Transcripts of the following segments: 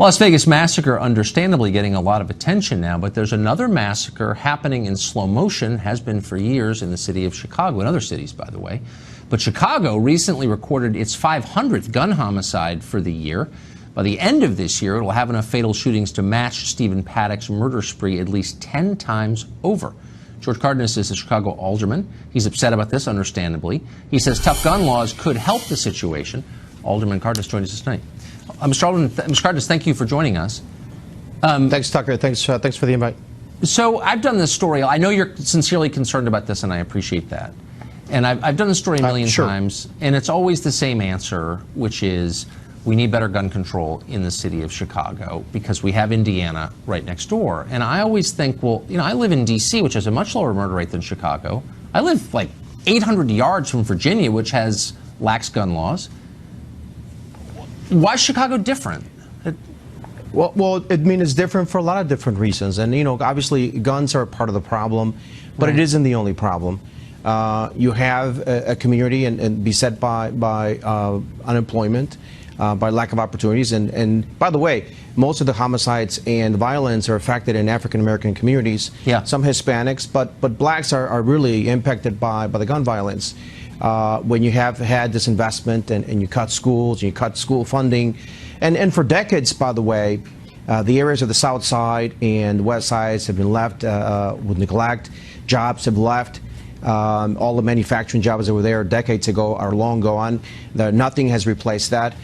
Las Vegas massacre understandably getting a lot of attention now, but there's another massacre happening in slow motion, has been for years in the city of Chicago, and other cities, by the way. But Chicago recently recorded its 500th gun homicide for the year. By the end of this year, it will have enough fatal shootings to match Stephen Paddock's murder spree at least 10 times over. George Cardenas is a Chicago alderman. He's upset about this, understandably. He says tough gun laws could help the situation. Alderman Cardenas joins us tonight. Mr. Cardenas, thank you for joining us. Thanks, Tucker. Thanks for the invite. So I've done this story. I know you're sincerely concerned about this, and I appreciate that. And I've done this story a million times, and it's always the same answer, which is we need better gun control in the city of Chicago because we have Indiana right next door. And I always think, well, you know, I live in D.C., which has a much lower murder rate than Chicago. I live like 800 yards from Virginia, which has lax gun laws. Why is Chicago different? Well, I mean, it's different for a lot of different reasons. And, you know, obviously guns are part of the problem, but it isn't the only problem. You have a community and beset by unemployment, by lack of opportunities. And by the way, most of the homicides and violence are affected in African-American communities, some Hispanics, but blacks are really impacted by the gun violence. When you have had this investment and you cut schools, you cut school funding, and for decades, by the way, the areas of the South Side and West Sides have been left with neglect. Jobs have left. All the manufacturing jobs that were there decades ago are long gone. Nothing has replaced that.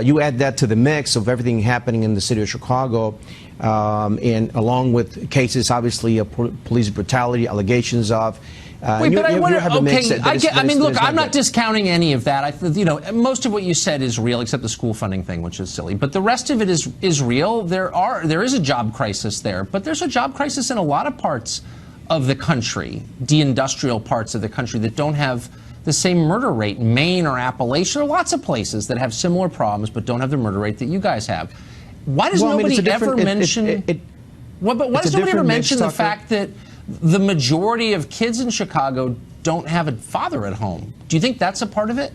You add that to the mix of everything happening in the city of Chicago, and along with cases, obviously, of police brutality, allegations of. Wait, but I wonder, okay, I mean, look, I'm not discounting any of that. You know, most of what you said is real, except the school funding thing, which is silly. But the rest of it is real. There is a job crisis there, but there's a job crisis in a lot of parts of the country, de-industrial parts of the country that don't have the same murder rate. Maine or Appalachia, there are lots of places that have similar problems but don't have the murder rate that you guys have. Why does nobody ever mention? Why does nobody ever mention the fact that the majority of kids in Chicago don't have a father at home? Do you think that's a part of it?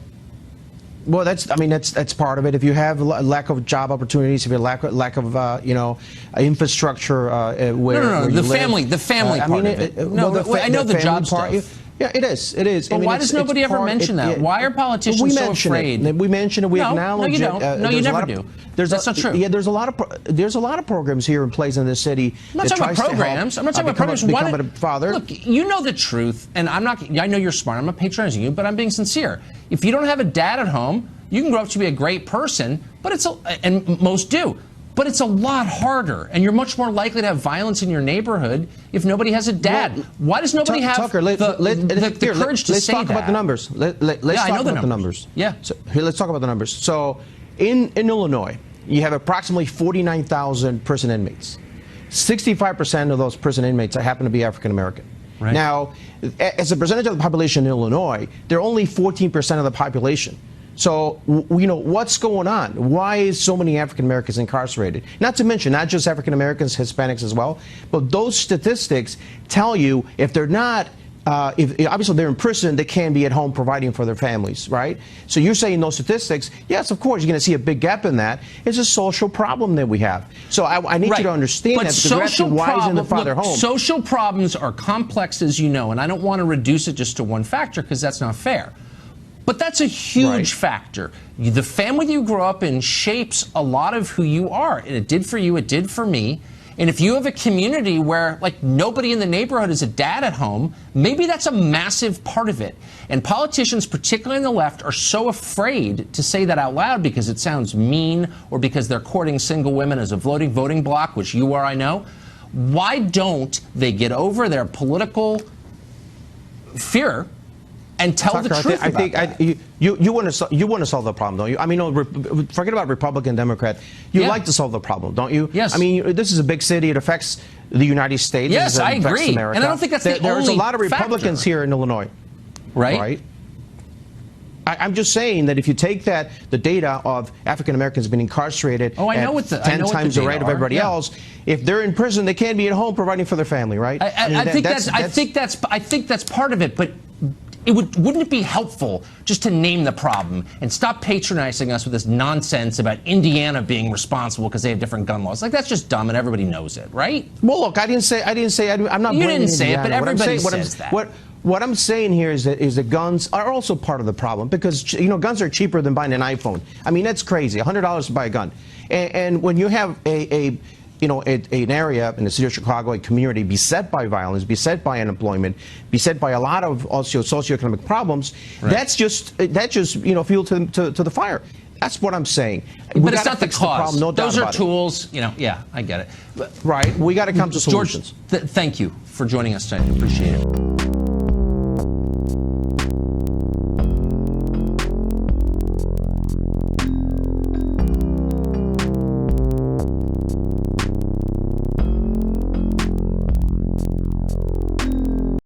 Well, that's part of it. If you have a lack of job opportunities, if you have lack of you know, infrastructure where the family part of it. I know the job stuff. Yeah, it is. But why does nobody ever mention that? Why are politicians so afraid? We mention it. We acknowledge it. No, you don't. No, you never do. That's not true. Yeah, there's a lot of programs here in place in this city. I'm not talking about programs. I'm not talking about programs. Become a father. Look, you know the truth, and I know you're smart. I'm not patronizing you, but I'm being sincere. If you don't have a dad at home, you can grow up to be a great person, but and most do. But it's a lot harder, and you're much more likely to have violence in your neighborhood if nobody has a dad. Well, why does nobody have the courage to say that? Let's talk about the numbers. Let's talk about the numbers. Yeah. So, here, let's talk about the numbers. So, in Illinois, you have approximately 49,000 prison inmates. 65% of those prison inmates happen to be African American. Right. Now, as a percentage of the population in Illinois, they're only 14% of the population. So, you know, what's going on? Why is so many African Americans incarcerated? Not to mention, not just African Americans, Hispanics as well, but those statistics tell you if they're not, if obviously they're in prison, they can be at home providing for their families, right? So you're saying those statistics, yes, of course, you're going to see a big gap in that. It's a social problem that we have. So I need you to understand that, because you're asking why isn't the father home? Social problems are complex, as you know, and I don't want to reduce it just to one factor, because that's not fair. But that's a huge factor. The family you grow up in shapes a lot of who you are. And it did for you, it did for me. And if you have a community where, like, nobody in the neighborhood is a dad at home, maybe that's a massive part of it. And politicians, particularly on the left, are so afraid to say that out loud because it sounds mean, or because they're courting single women as a voting bloc, which you are, I know. Why don't they get over their political fear and tell Tucker, the truth? I think you want to solve the problem, don't you? I mean, forget about Republican, Democrat. You like to solve the problem, don't you? Yes. I mean, this is a big city. It affects the United States. Yes, I agree. America. And I don't think that's the only There's a lot of Republicans factor here in Illinois, right? I'm just saying that if you take the data of African Americans being incarcerated at 10 times the rate of everybody else, if they're in prison, they can't be at home providing for their family, right? I think that's part of it, but wouldn't it be helpful just to name the problem and stop patronizing us with this nonsense about Indiana being responsible because they have different gun laws? Like, that's just dumb, and everybody knows it, right? Well, look, I'm not. You blaming didn't say Indiana. it, but everybody what says that. What I'm saying here is that guns are also part of the problem, because guns are cheaper than buying an iPhone. I mean, that's crazy. $100 to buy a gun, and when you have an area in the city of Chicago, a community beset by violence, beset by unemployment, beset by a lot of also socioeconomic problems, right, that's just fuel to the fire. That's what I'm saying. But it's not the cause. No doubt Those are about tools. Yeah, I get it. Right. We got to come to solutions. George, thank you for joining us tonight. Appreciate it.